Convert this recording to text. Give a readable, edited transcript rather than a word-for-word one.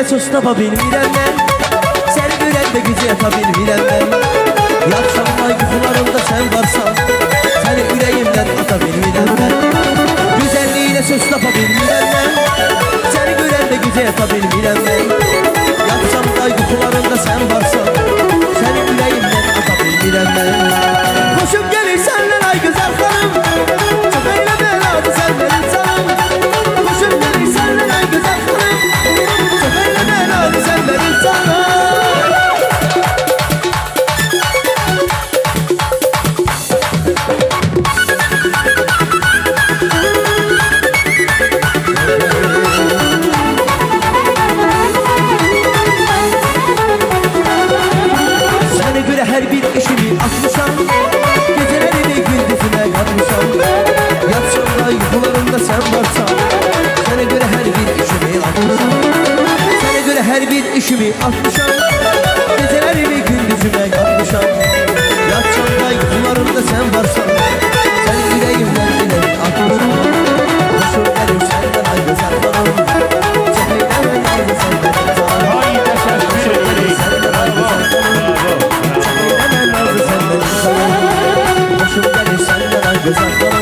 söz tapa bilmirəm mən. Səni görəndə gücə yata bilmirəm mən. Yaxşamay yuxularımda sən varsan, səni ürəyimdən ata bilmirəm mən. Güzəlliyinə söz tapa bilmirəm mən. Səni görəndə gücə yata bilmirəm mən. Yaxşamda yuxularımda sən varsan, səni ürəyimdən ata bilmirəm mən. Xoşum gəlir səndən ay gözəl xanım, çox elə mənadı sən mənim canım. Xoşum gəlir səndən ay gözəl xanım, çox elə mənadı sən mənim canım. Her bir işimi atmışam, gecelerimi gündüzüme katmışam. Yatsamda yuxularımda sen varsan, sana göre her bir işimi atmışam. Sana göre her bir işimi atmışam, gecelerimi gündüzüme katmışam. Yatsamda yuxularımda sen varsan, sen yüreğimden ileri atmışam. Hoşum gelir senden ay güzel hanım, çekeylemem nazı senden canım. Hoşum gelir senden ay güzel hanım, hoşum gelir senden ay güzel hanım.